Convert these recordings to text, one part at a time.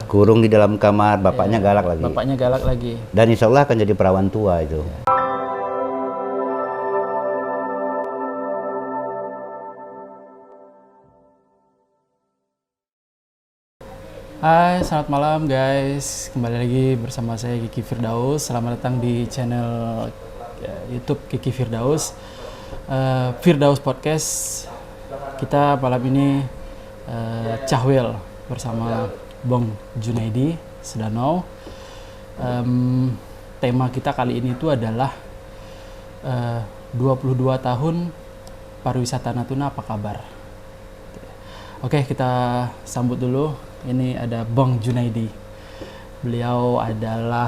Kurung di dalam kamar, bapaknya galak lagi. Bapaknya galak lagi. Dan insya Allah akan jadi perawan tua itu. Hai, selamat malam guys. Kembali lagi bersama saya Kiki Firdaus. Selamat datang di channel YouTube Kiki Firdaus. Firdaus Podcast. Kita malam ini Cahwel bersama Bong Junaidi Sedanau. Tema kita kali ini itu adalah 22 tahun pariwisata Natuna, apa kabar? Oke, kita sambut dulu. Ini ada Bong Junaidi. Beliau adalah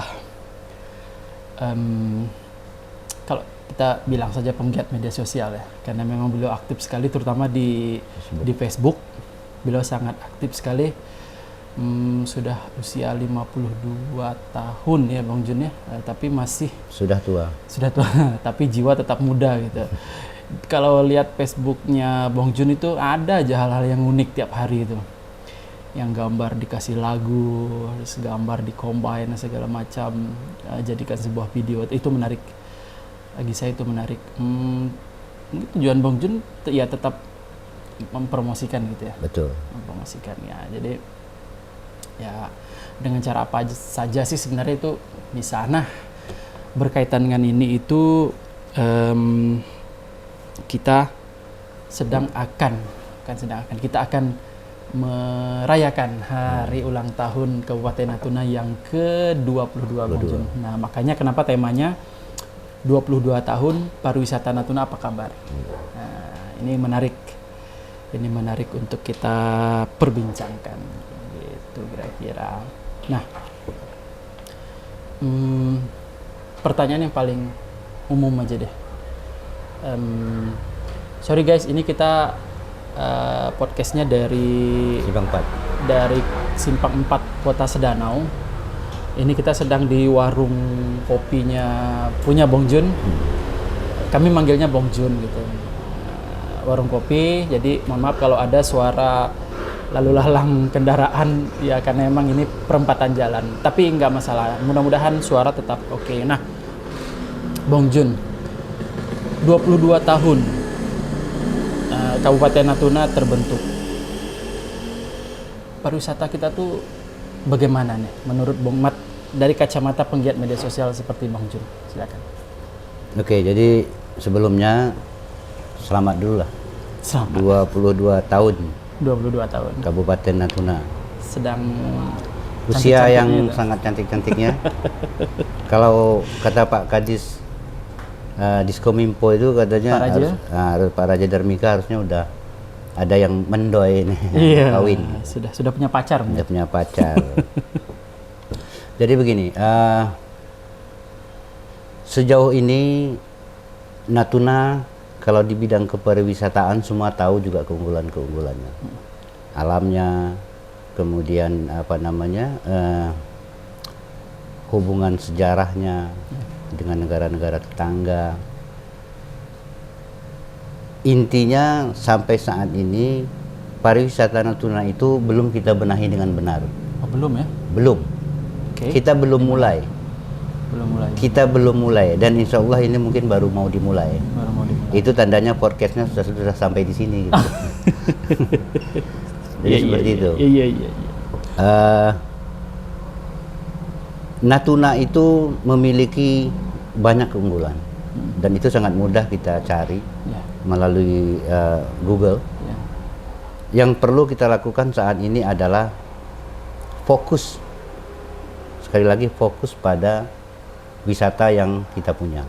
kalau kita bilang saja penggiat media sosial ya, karena memang beliau aktif sekali, terutama di Facebook. Beliau sangat aktif sekali. Sudah usia 52 tahun ya Bang Jun ya, tapi masih Sudah tua, tapi jiwa tetap muda gitu. Kalau lihat Facebooknya Bong Jun itu ada aja hal-hal yang unik tiap hari itu, yang gambar dikasih lagu, gambar di combine segala macam, jadikan sebuah video. Itu menarik, bagi saya itu menarik. Tujuan Bong Jun ya tetap mempromosikan gitu ya. betul. Mempromosikan ya, jadi ya dengan cara apa saja sih sebenarnya itu bisa. Nah, berkaitan dengan ini itu kita akan merayakan hari ulang tahun Kabupaten Natuna yang ke-22 Bang Jun. Nah, makanya kenapa temanya 22 tahun pariwisata Natuna, apa kabar? Nah, ini menarik untuk kita perbincangkan gitu kira-kira. Nah, pertanyaan yang paling umum aja deh. Sorry guys, ini kita podcastnya dari Simpang 4 Kota Sedanau. Ini kita sedang di warung kopinya punya Bong Jun. Kami manggilnya Bong Jun gitu. Warung kopi. Jadi mohon maaf kalau ada suara lalu lalang kendaraan ya, karena emang ini perempatan jalan. Tapi nggak masalah. Mudah-mudahan suara tetap oke. Nah, Bong Jun, 22 tahun Kabupaten Natuna terbentuk. Pariwisata kita tuh bagaimana nih menurut Bong Mat dari kacamata penggiat media sosial seperti Bong Jun? Silakan. Oke, jadi sebelumnya selamat dulu lah. Selamat. 22 tahun 22 tahun. Kabupaten Natuna. Sedang Usia yang itu sangat cantik-cantiknya. Kalau kata Pak Kadis Diskominfo itu katanya Pak Raja Darmika harusnya udah ada yang mendoy nih, kawin. Sudah punya pacar. Sudah punya pacar. Jadi begini, sejauh ini Natuna kalau di bidang kepariwisataan semua tahu juga keunggulan-keunggulannya, alamnya, kemudian hubungan sejarahnya dengan negara-negara tetangga. Intinya sampai saat ini pariwisata Natuna itu belum kita benahi dengan benar. Oh, belum ya? Belum. Okay. Kita belum mulai. Kita belum mulai, dan insya Allah ini mungkin baru mau dimulai. Itu tandanya podcastnya sudah sampai di sini. Gitu. Jadi seperti itu. Iya. Natuna itu memiliki banyak keunggulan, dan itu sangat mudah kita cari melalui Google. Yang perlu kita lakukan saat ini adalah fokus, sekali lagi fokus pada wisata yang kita punya.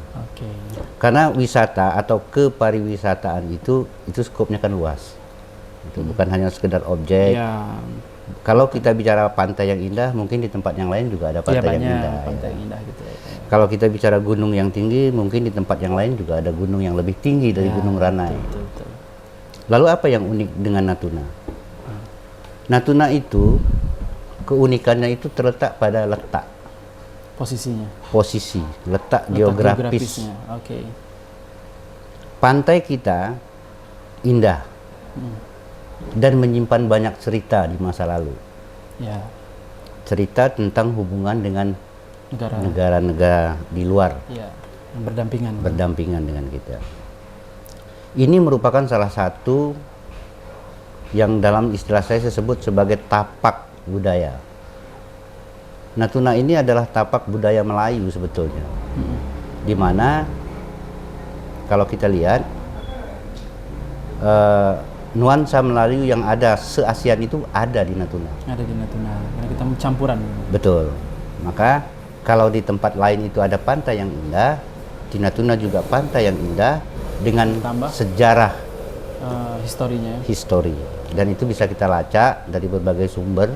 Karena wisata atau kepariwisataan itu skopnya kan luas. Itu bukan hanya sekedar objek. Kalau kita bicara pantai yang indah, mungkin di tempat yang lain juga ada pantai yang indah. Gitu ya. Kalau kita bicara gunung yang tinggi, mungkin di tempat yang lain juga ada gunung yang lebih tinggi dari Gunung Ranai. Betul. Lalu apa yang unik dengan Natuna? Natuna itu keunikannya itu terletak pada letak. Posisi, letak geografis. Pantai kita indah. Dan menyimpan banyak cerita di masa lalu. cerita tentang hubungan dengan negara-negara di luar, ya, yang berdampingan dengan kita. Ini merupakan salah satu yang dalam istilah saya sebut sebagai tapak budaya. Natuna ini adalah tapak budaya Melayu sebetulnya, di mana kalau kita lihat nuansa Melayu yang ada se-ASEAN itu ada di Natuna. Ada di Natuna, karena kita campuran. Betul. Maka kalau di tempat lain itu ada pantai yang indah, di Natuna juga pantai yang indah dengan sejarah historinya. Histori. Dan itu bisa kita lacak dari berbagai sumber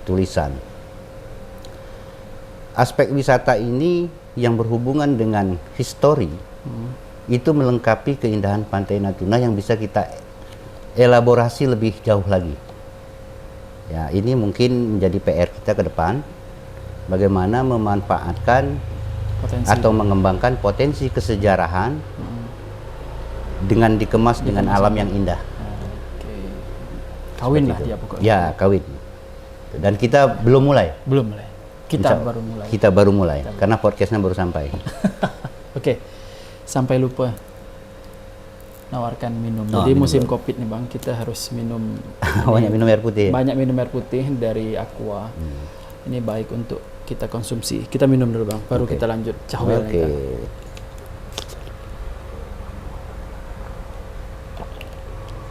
tulisan. Aspek wisata ini yang berhubungan dengan histori itu melengkapi keindahan pantai Natuna yang bisa kita elaborasi lebih jauh lagi. Ya, ini mungkin menjadi PR kita ke depan, bagaimana memanfaatkan atau mengembangkan potensi kesejarahan dengan dikemas dengan alam yang indah. Kawin lah dia pokoknya. Ya, kawin. Dan kita belum mulai. Kita baru mulai karena podcastnya baru sampai. Oke. Sampai lupa nawarkan minum. Jadi musim Covid nih Bang, kita harus minum banyak minum air putih. Banyak minum air putih dari Aqua. Ini baik untuk kita konsumsi. Kita minum dulu Bang, baru kita lanjut cahwel.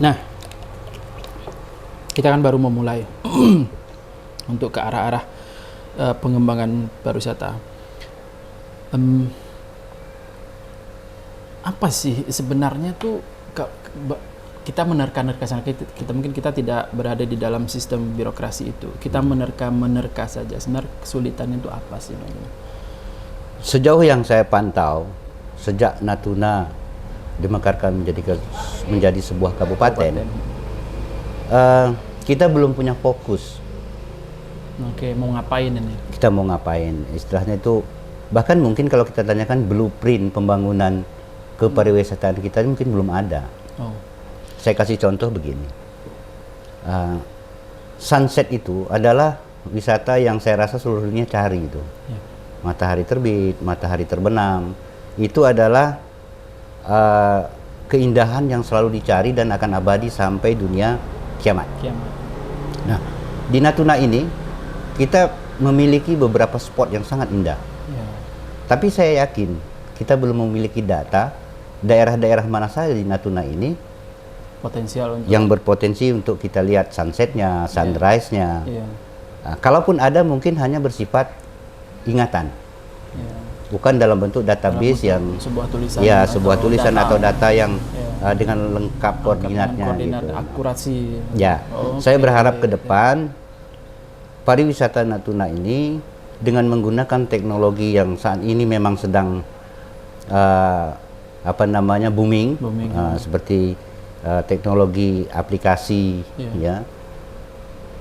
Nah, kita kan baru memulai untuk ke arah-arah pengembangan pariwisata. Apa sih sebenarnya tuh kita menerka-nerka sana, kita mungkin kita tidak berada di dalam sistem birokrasi itu, kita menerka saja. Sebenarnya kesulitannya itu apa sih Bang? Sejauh yang saya pantau, sejak Natuna dimekarkan menjadi sebuah kabupaten. Kita belum punya fokus. Oke, mau ngapain ini? Kita mau ngapain? Istilahnya itu, bahkan mungkin kalau kita tanyakan blueprint pembangunan kepariwisataan kita mungkin belum ada. Saya kasih contoh begini. Sunset itu adalah wisata yang saya rasa seluruh dunia cari itu. Matahari terbit, matahari terbenam, itu adalah keindahan yang selalu dicari dan akan abadi sampai dunia kiamat. Nah, di Natuna ini kita memiliki beberapa spot yang sangat indah. Tapi saya yakin kita belum memiliki data daerah-daerah mana saja di Natuna ini potensial untuk yang berpotensi untuk kita lihat sunsetnya, sunrise-nya. Nah, kalaupun ada mungkin hanya bersifat ingatan. Bukan dalam bentuk database yang sebuah tulisan, sebuah tulisan atau data yang dengan lengkap koordinatnya, koordinat, gitu. Akurasi. Saya berharap ke depan pariwisata Natuna ini dengan menggunakan teknologi yang saat ini memang sedang booming. Seperti teknologi aplikasi,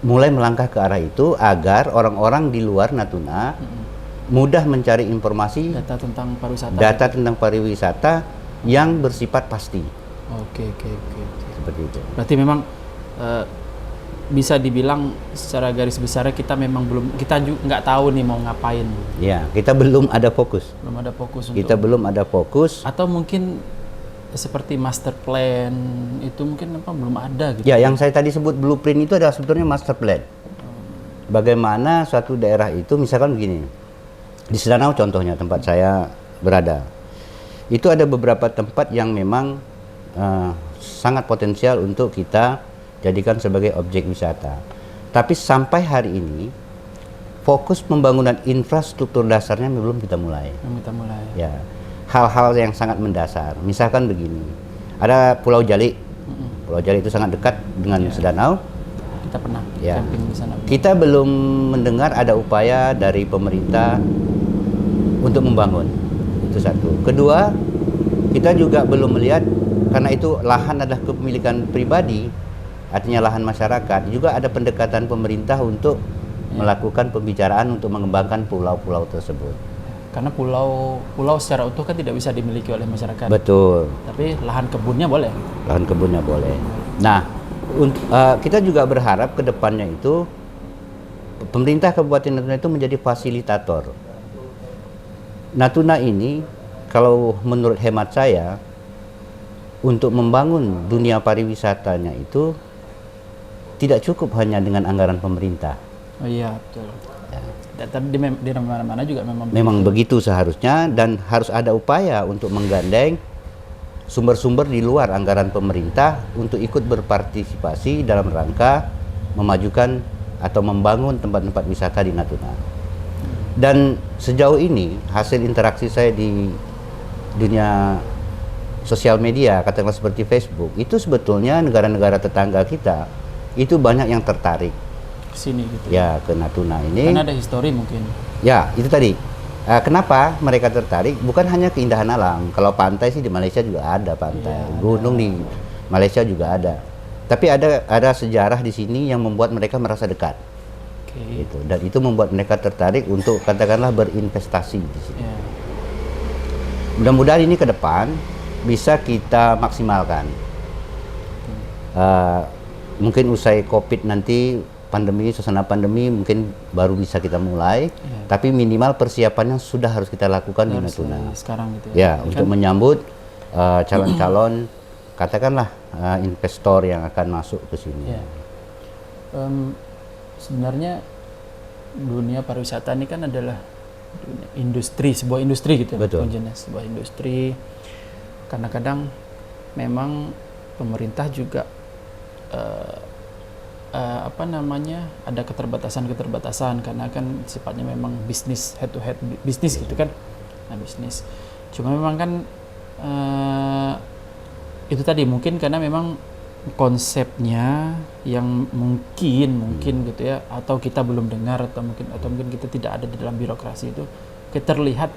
mulai melangkah ke arah itu agar orang-orang di luar Natuna mudah mencari informasi data tentang pariwisata yang bersifat pasti. Oke. Seperti itu. Berarti memang bisa dibilang secara garis besarnya kita memang kita juga nggak tahu nih mau ngapain. Ya, kita belum ada fokus. Kita belum ada fokus. Atau mungkin seperti master plan itu mungkin belum ada gitu. Ya, yang saya tadi sebut blueprint itu adalah sebetulnya master plan. Bagaimana suatu daerah itu, misalkan begini. Di Sedanau contohnya tempat saya berada. Itu ada beberapa tempat yang memang sangat potensial untuk kita jadikan sebagai objek wisata. Tapi sampai hari ini fokus pembangunan infrastruktur dasarnya belum kita mulai. Ya, hal-hal yang sangat mendasar. Misalkan begini, ada Pulau Jali. Pulau Jali itu sangat dekat dengan Sedanau. Kita pernah camping di sana. Kita belum mendengar ada upaya dari pemerintah untuk membangun. Itu satu. Kedua, kita juga belum melihat, karena itu lahan adalah kepemilikan pribadi, artinya lahan masyarakat, juga ada pendekatan pemerintah untuk melakukan pembicaraan untuk mengembangkan pulau-pulau tersebut. Karena pulau secara utuh kan tidak bisa dimiliki oleh masyarakat. Betul. Tapi lahan kebunnya boleh. Lahan kebunnya boleh. Nah, kita juga berharap ke depannya itu pemerintah Kabupaten Natuna itu menjadi fasilitator. Natuna ini, kalau menurut hemat saya, untuk membangun dunia pariwisatanya itu tidak cukup hanya dengan anggaran pemerintah. Oh iya, betul. Ya. Tapi di mana-mana juga memang begitu seharusnya, dan harus ada upaya untuk menggandeng sumber-sumber di luar anggaran pemerintah untuk ikut berpartisipasi dalam rangka memajukan atau membangun tempat-tempat wisata di Natuna. Dan sejauh ini hasil interaksi saya di dunia sosial media, katakanlah seperti Facebook, itu sebetulnya negara-negara tetangga kita itu banyak yang tertarik ke sini gitu. Ya, ke Natuna ini. Karena ada histori mungkin. Ya, itu tadi. Kenapa mereka tertarik? Bukan hanya keindahan alam. Kalau pantai sih di Malaysia juga ada pantai. Ya, gunung di Malaysia juga ada. Tapi ada sejarah di sini yang membuat mereka merasa dekat. Gitu. Dan itu membuat mereka tertarik untuk katakanlah berinvestasi di sini. Yeah. Mudah-mudahan ini ke depan bisa kita maksimalkan. Mungkin usai COVID nanti, suasana pandemi mungkin baru bisa kita mulai. Yeah. Tapi minimal persiapannya sudah harus kita lakukan di Natuna. Sekarang gitu ya. Untuk menyambut calon-calon katakanlah investor yang akan masuk ke sini. Yeah. Sebenarnya dunia pariwisata ini kan adalah sebuah industri gitu. Betul. Sebuah industri. Kadang-kadang memang pemerintah juga ada keterbatasan karena kan sifatnya memang bisnis, head to head bisnis gitu kan. Nah, bisnis. Cuma memang kan itu tadi mungkin karena memang konsepnya yang mungkin gitu ya, atau kita belum dengar atau mungkin kita tidak ada di dalam birokrasi itu, kita terlihat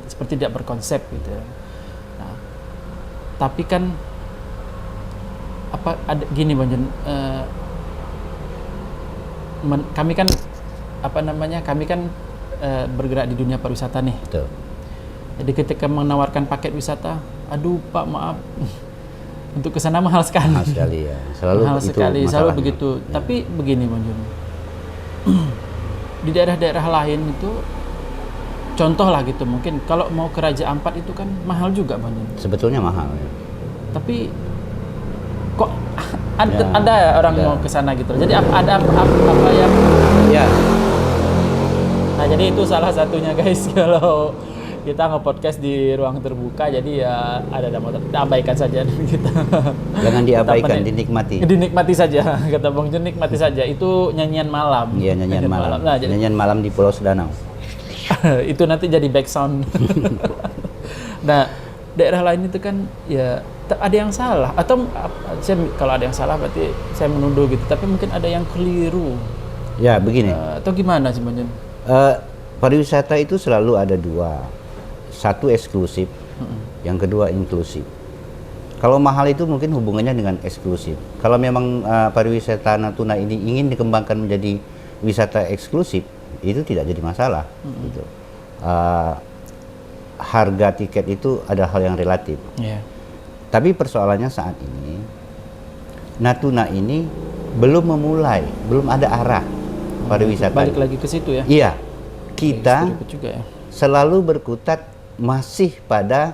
seperti tidak berkonsep gitu ya. Nah, tapi kan gini Bang Jun, kami kan bergerak di dunia pariwisata nih. Betul. Jadi ketika menawarkan paket wisata, aduh Pak maaf, untuk kesana mahal sekali. Mahal sekali ya. Selalu begitu. Ya. Tapi begini Bang Jun, di daerah-daerah lain itu, contoh lah gitu, mungkin kalau mau ke Raja Ampat itu kan mahal juga Bang Jun. Sebetulnya mahal ya. Tapi kok ada orang mau ke sana gitu. Jadi ada apa yang? Ya. Nah jadi itu salah satunya guys, kalau kita nge-podcast di ruang terbuka, jadi ya ada abaikan saja kita. Jangan diabaikan, dinikmati. Dinikmati saja, kata Bang Jun, nikmati saja. Itu nyanyian malam. Iya, nyanyian malam. Nah, nyanyian malam di Pulau Sedanau. Itu nanti jadi background. Nah, daerah lain itu kan ya ada yang salah, atau kalau ada yang salah berarti saya menuduh gitu, tapi mungkin ada yang keliru. Ya, begini. Atau gimana sih Bang Jun? Pariwisata itu selalu ada dua. Satu eksklusif, yang kedua inklusif. Kalau mahal itu mungkin hubungannya dengan eksklusif. Kalau memang pariwisata Natuna ini ingin dikembangkan menjadi wisata eksklusif, itu tidak jadi masalah. Gitu. Harga tiket itu ada hal yang relatif. Yeah. Tapi persoalannya saat ini, Natuna ini belum memulai, belum ada arah pariwisata. Balik lagi ke situ ya? Iya, kita juga ya. Selalu berkutat masih pada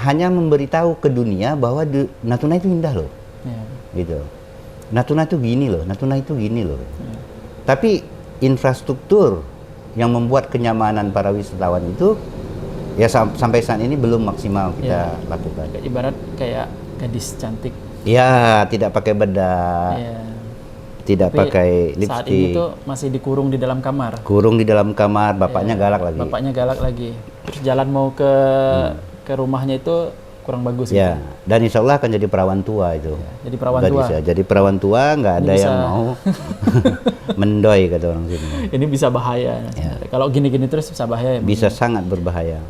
hanya memberitahu ke dunia bahwa Natuna itu indah loh, gitu. Natuna itu gini loh, Natuna itu gini loh. Tapi infrastruktur yang membuat kenyamanan para wisatawan itu ya sampai saat ini belum maksimal kita lakukan. Ibarat kayak gadis cantik. Ya, tidak pakai bedak. Tidak pakai lipstik. Saat ini tuh masih dikurung di dalam kamar. Kurung di dalam kamar, bapaknya galak lagi. Bapaknya galak lagi. Terus jalan mau ke rumahnya itu kurang bagus. Ya, gitu. Dan insya Allah akan jadi perawan tua itu. Ya, jadi perawan tua. Bisa. Jadi perawan tua, nggak ada yang mau mendoy kata orang sini. Ini bisa bahaya. Ya. Kalau gini-gini terus bisa bahaya. Ya, bisa sangat berbahaya.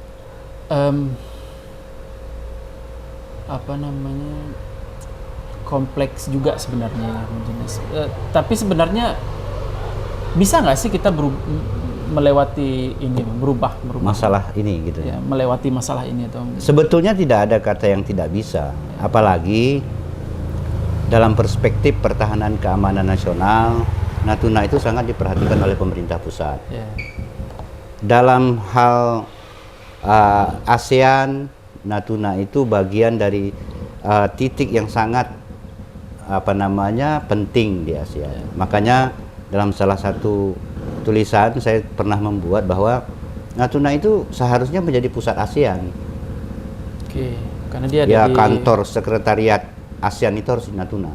Kompleks juga sebenarnya tapi sebenarnya bisa nggak sih kita melewati ini, berubah masalah ini gitu ya, melewati masalah ini atau sebetulnya tidak ada kata yang tidak bisa ya. Apalagi dalam perspektif pertahanan keamanan nasional, Natuna itu sangat diperhatikan oleh pemerintah pusat. Yeah. Dalam hal ASEAN, Natuna itu bagian dari titik yang sangat penting di ASEAN. Yeah. Makanya dalam salah satu tulisan saya pernah membuat bahwa Natuna itu seharusnya menjadi pusat ASEAN. Oke, karena dia ya, ada di kantor sekretariat ASEAN itu harus di Natuna.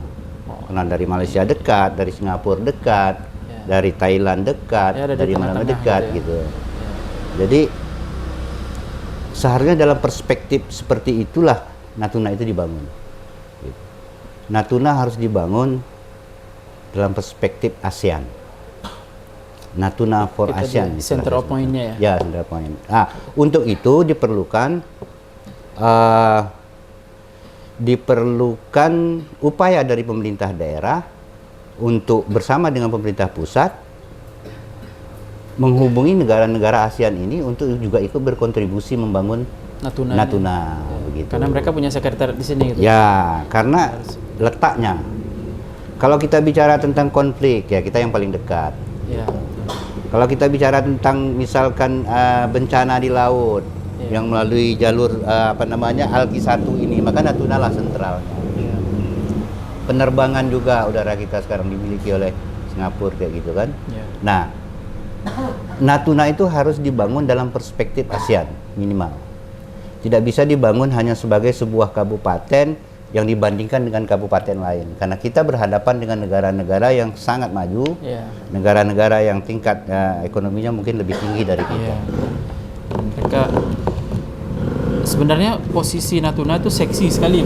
Karena dari Malaysia dekat, dari Singapura dekat, dari Thailand dekat, ya, dari mana-mana dekat gitu. Ya. Jadi seharusnya dalam perspektif seperti itulah Natuna itu dibangun. Natuna harus dibangun dalam perspektif ASEAN. Natuna for Itu ASEAN. Center of point-nya ya? Ya, center of point. Nah, untuk itu diperlukan upaya dari pemerintah daerah untuk bersama dengan pemerintah pusat menghubungi negara-negara ASEAN ini untuk juga ikut berkontribusi membangun Natuna begitu. Karena mereka punya sekretariat di sini gitu. Ya, karena letaknya. Kalau kita bicara tentang konflik, ya kita yang paling dekat. Ya. Kalau kita bicara tentang misalkan bencana di laut, yang melalui jalur Alki 1 ini, maka Natuna lah sentralnya. Penerbangan juga udara kita sekarang dimiliki oleh Singapura kayak gitu kan. Nah, Natuna itu harus dibangun dalam perspektif ASEAN minimal. Tidak bisa dibangun hanya sebagai sebuah kabupaten yang dibandingkan dengan kabupaten lain, karena kita berhadapan dengan negara-negara yang sangat maju, negara-negara yang tingkat ekonominya mungkin lebih tinggi dari kita. Mereka sebenarnya posisi Natuna itu seksi sekali,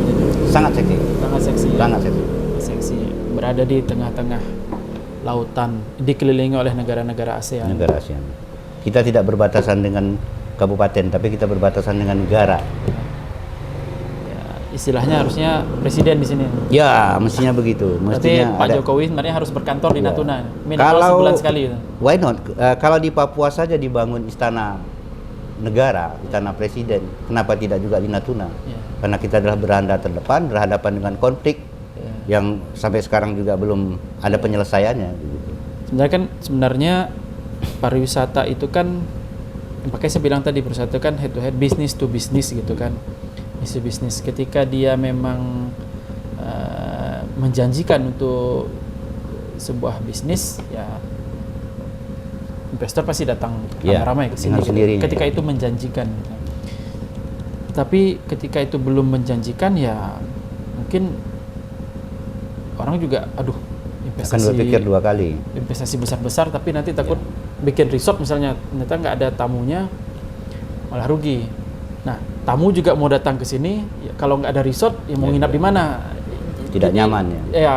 sangat seksi, sangat seksi, berada di tengah-tengah lautan, dikelilingi oleh negara-negara ASEAN. Negara ASEAN. Kita tidak berbatasan dengan kabupaten, tapi kita berbatasan dengan negara. Ya, istilahnya harusnya presiden di sini. Ya, mestinya begitu. Mestinya Pak Jokowi sebenarnya harus berkantor di Natuna, minimal sebulan sekali. Why not? Kalau di Papua saja dibangun istana negara, istana presiden, kenapa tidak juga di Natuna? Karena kita adalah beranda terdepan, berhadapan dengan konflik yang sampai sekarang juga belum ada penyelesaiannya. Sebenarnya pariwisata itu kan, makanya saya bilang tadi pariwisata kan head to head, business to business gitu kan, bisnis. Ketika dia memang menjanjikan untuk sebuah bisnis, ya investor pasti datang ramai ke sini ketika itu menjanjikan. Tapi ketika itu belum menjanjikan, ya mungkin orang juga investasi, akan berpikir dua kali. Investasi besar-besar tapi nanti takut bikin resort misalnya, ternyata nggak ada tamunya, malah rugi. Nah, tamu juga mau datang ke sini, ya, kalau nggak ada resort, ya mau nginap di mana? Tidak nyaman ya. Ya,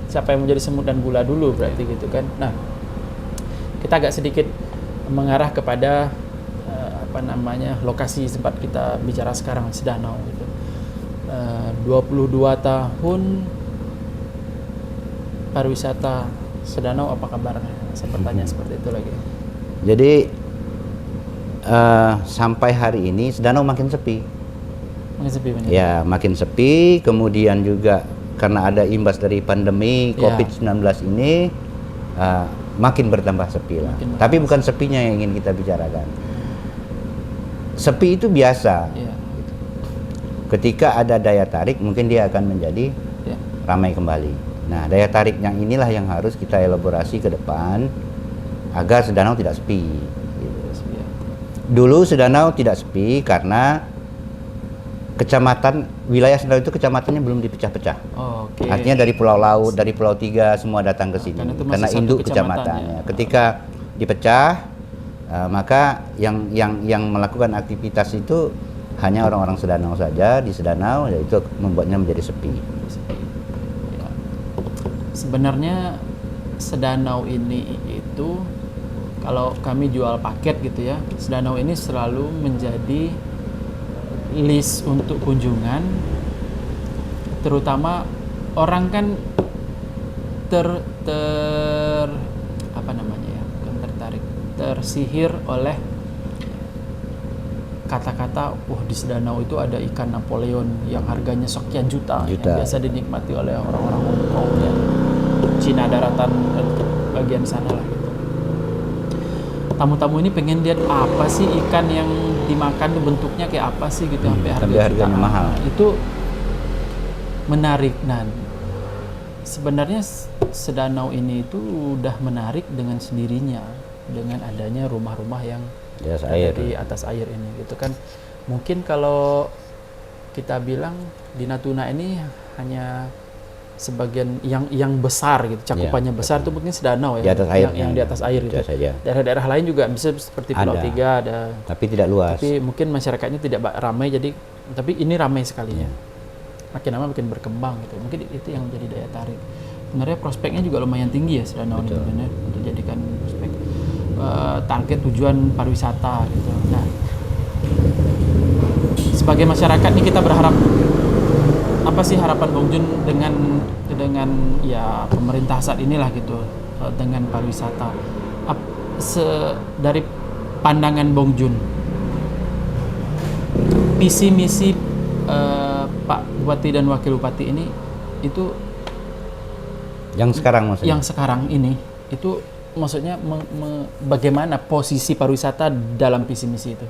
siapa yang mau jadi semut dan gula dulu berarti gitu kan. Nah, kita agak sedikit mengarah kepada lokasi tempat kita bicara sekarang, Sedanau gitu. 22 tahun pariwisata Sedanau, apa kabarnya? Saya bertanya seperti itu lagi. Jadi sampai hari ini Sedanau makin sepi. Makin sepi benar. Ya, makin sepi. Kemudian juga karena ada imbas dari pandemi COVID-19 ini, makin bertambah sepi lah. Tapi bukan sepinya yang ingin kita bicarakan. Sepi itu biasa. Ketika ada daya tarik, mungkin dia akan menjadi ramai kembali. Nah, daya tarik yang inilah yang harus kita elaborasi ke depan agar Sedanau tidak sepi. Dulu Sedanau tidak sepi karena wilayah Sedanau itu kecamatannya belum dipecah-pecah. Artinya dari Pulau Laut, dari Pulau Tiga semua datang ke sini karena induk kecamatannya. Ketika dipecah, maka yang melakukan aktivitas itu hanya orang-orang Sedanau saja di Sedanau, yaitu membuatnya menjadi sepi. Sebenarnya Sedanau ini itu kalau kami jual paket gitu ya, Sedanau ini selalu menjadi list untuk kunjungan, terutama orang kan tersihir oleh kata-kata, di Sedanau itu ada ikan Napoleon yang harganya sekian juta. Yang biasa dinikmati oleh orang-orang Hong Kong, ya. Cina daratan ke bagian sana lah gitu. Tamu-tamu ini pengen lihat apa sih ikan yang dimakan tuh bentuknya kayak apa sih gitu, sampai harganya mahal. Itu menarik. Nah, sebenarnya sedanau ini itu udah menarik dengan sendirinya dengan adanya rumah-rumah yang di atas air ini gitu kan. Mungkin kalau kita bilang di Natuna ini hanya sebagian yang besar gitu, cakupannya besar itu mungkin sedanau ya, yang di atas air itu. Daerah-daerah lain juga bisa seperti Pulau Tiga ada, tapi tidak luas. Tapi mungkin masyarakatnya tidak ramai, jadi tapi ini ramai sekalinya. Makin lama makin berkembang gitu. Mungkin itu yang menjadi daya tarik. Sebenarnya prospeknya juga lumayan tinggi ya sedanau ini sebenarnya untuk jadikan prospek target tujuan pariwisata gitu. Nah, sebagai masyarakat nih kita berharap apa sih harapan Bung Jun dengan ya pemerintah saat inilah gitu dengan pariwisata. Dari pandangan Bung Jun, visi misi Pak Bupati dan Wakil Bupati ini itu yang sekarang maksudnya? Yang sekarang ini itu maksudnya bagaimana posisi pariwisata dalam visi misi itu?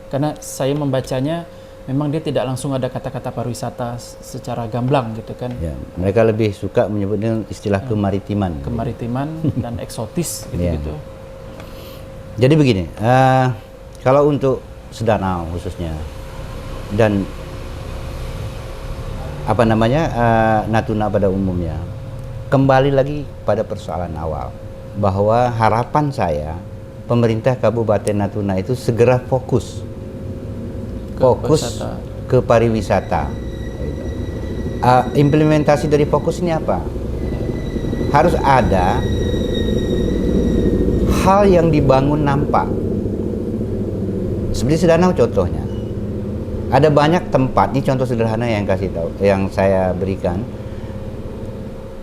Karena saya membacanya memang dia tidak langsung ada kata-kata pariwisata secara gamblang gitu kan. Ya, mereka lebih suka menyebutnya istilah kemaritiman. Kemaritiman dan eksotis gitu-gitu. Jadi begini, kalau untuk sedanau khususnya dan Natuna pada umumnya, kembali lagi pada persoalan awal bahwa harapan saya pemerintah Kabupaten Natuna itu segera fokus ke pariwisata. Implementasi dari fokus ini apa? Harus ada hal yang dibangun nampak. Seperti sedanau contohnya. Ada banyak tempat, ini contoh sederhana yang saya berikan.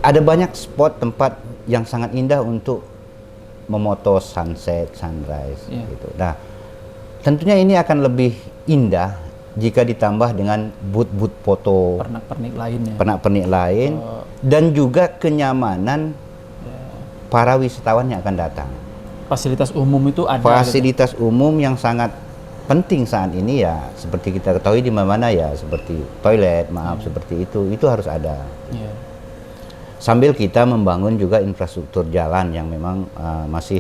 Ada banyak spot tempat yang sangat indah untuk memoto sunset, sunrise gitu. Nah, tentunya ini akan lebih indah jika ditambah dengan booth-booth foto, pernak-pernik lain, dan juga kenyamanan para wisatawan yang akan datang. Fasilitas umum itu ada. Fasilitas umum yang sangat penting saat ini ya, seperti kita ketahui di mana ya, seperti toilet, seperti itu harus ada. Sambil kita membangun juga infrastruktur jalan yang memang masih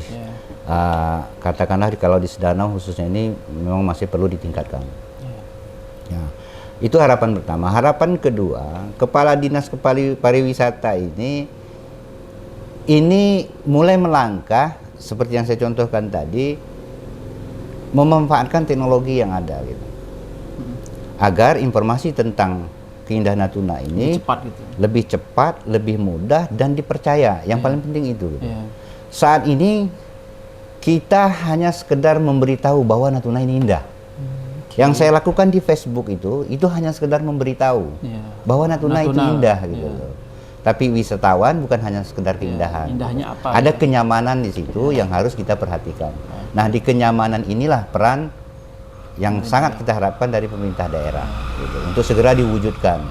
katakanlah kalau di sedanau khususnya ini memang masih perlu ditingkatkan. Ya, itu harapan pertama. Harapan kedua, kepala dinas pariwisata ini mulai melangkah seperti yang saya contohkan tadi, memanfaatkan teknologi yang ada gitu, agar informasi tentang keindahan Natuna ini lebih cepat, lebih mudah, dan dipercaya. Yang paling penting itu gitu. Saat ini kita hanya sekedar memberitahu bahwa Natuna ini indah. Yang saya lakukan di Facebook itu hanya sekedar memberitahu bahwa Natuna itu indah gitu loh. Tapi wisatawan bukan hanya sekedar keindahan. Indahnya apa? Ada kenyamanan di situ yang harus kita perhatikan. Nah, di kenyamanan inilah peran yang sangat kita harapkan dari pemerintah daerah gitu, untuk segera diwujudkan.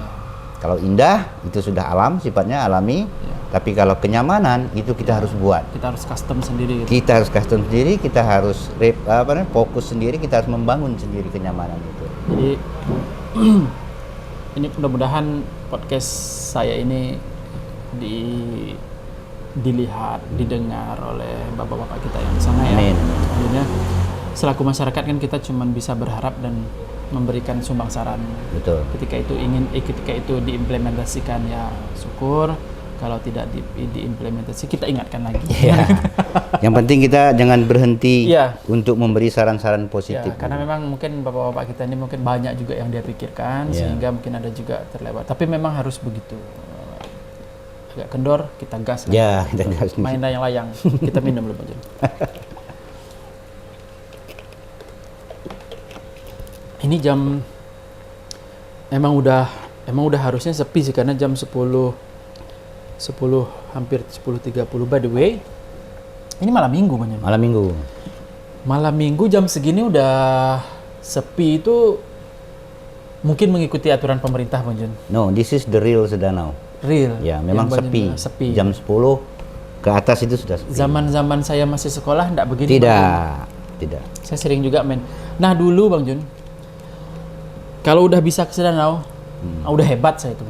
Kalau indah itu sudah alam, sifatnya alami, tapi kalau kenyamanan itu kita harus buat. Kita harus custom sendiri. Kita harus custom sendiri, kita harus fokus sendiri, kita harus membangun sendiri kenyamanan itu. Jadi ini mudah-mudahan podcast saya ini dilihat, didengar oleh bapak-bapak kita yang di sana ya. Amin. Akhirnya selaku masyarakat kan kita cuma bisa berharap dan memberikan sumbang saran. Betul. Ketika itu diimplementasikan ya syukur, kalau tidak diimplementasi kita ingatkan lagi. Ya. Yang penting kita jangan berhenti untuk memberi saran-saran positif. Ya, karena memang mungkin bapak-bapak kita ini mungkin banyak juga yang dia pikirkan sehingga mungkin ada juga terlewat. Tapi memang harus begitu. Agak kendor, kita gas. Ya, kita gas. Main layang-layang. Kita minum dulu aja. Ini jam emang udah harusnya sepi sih karena jam 10 hampir 10.30 by the way. Ini malam minggu banyak. Malam minggu jam segini udah sepi itu mungkin mengikuti aturan pemerintah, Bang Jun. No, this is the real sedanau. Real. Ya, memang yang sepi. sepi. Jam 10 ke atas itu sudah sepi. Zaman-zaman saya masih sekolah enggak begini. Tidak. Saya sering juga main. Nah, dulu Bang Jun, kalau udah bisa ke Sedanau, udah hebat saya itu.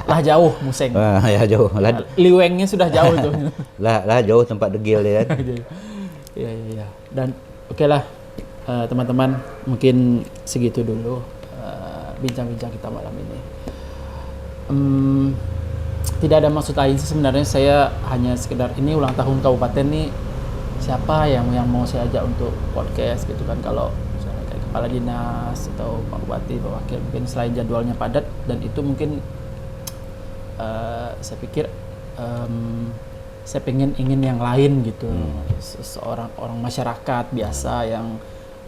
Lah jauh Museng. Ya jauh. Liwengnya sudah jauh itu. lah jauh tempat degil ya. Iya. Dan oke lah teman-teman, mungkin segitu dulu bincang-bincang kita malam ini. Tidak ada maksud lain sih sebenarnya, saya hanya sekedar ini ulang tahun kabupaten nih, siapa yang mau saya ajak untuk podcast gitu kan, kalau misalnya kayak kepala dinas atau Pak Bupati, Pak Wakil, mungkin selain jadwalnya padat dan itu mungkin saya pikir saya ingin yang lain gitu, seorang orang masyarakat biasa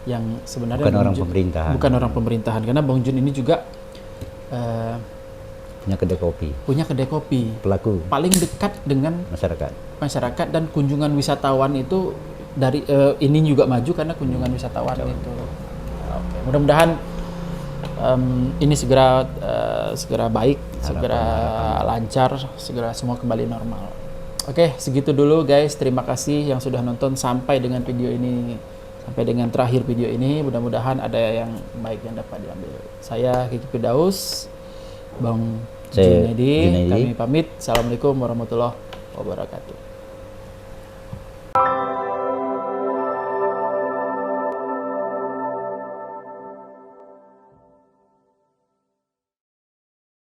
yang sebenarnya bukan orang pemerintahan, karena Bang Jun ini juga punya kedai kopi, pelaku paling dekat dengan masyarakat dan kunjungan wisatawan itu dari ini juga maju karena kunjungan wisatawan itu. Oke, mudah-mudahan ini segera baik, segera lancar, segera semua kembali normal. Oke, segitu dulu guys. Terima kasih yang sudah nonton sampai dengan video ini, sampai dengan terakhir video ini. Mudah-mudahan ada yang baik yang dapat diambil. Saya Kiki Firdaus, Bang Junaidi, kami pamit. Assalamualaikum warahmatullahi wabarakatuh.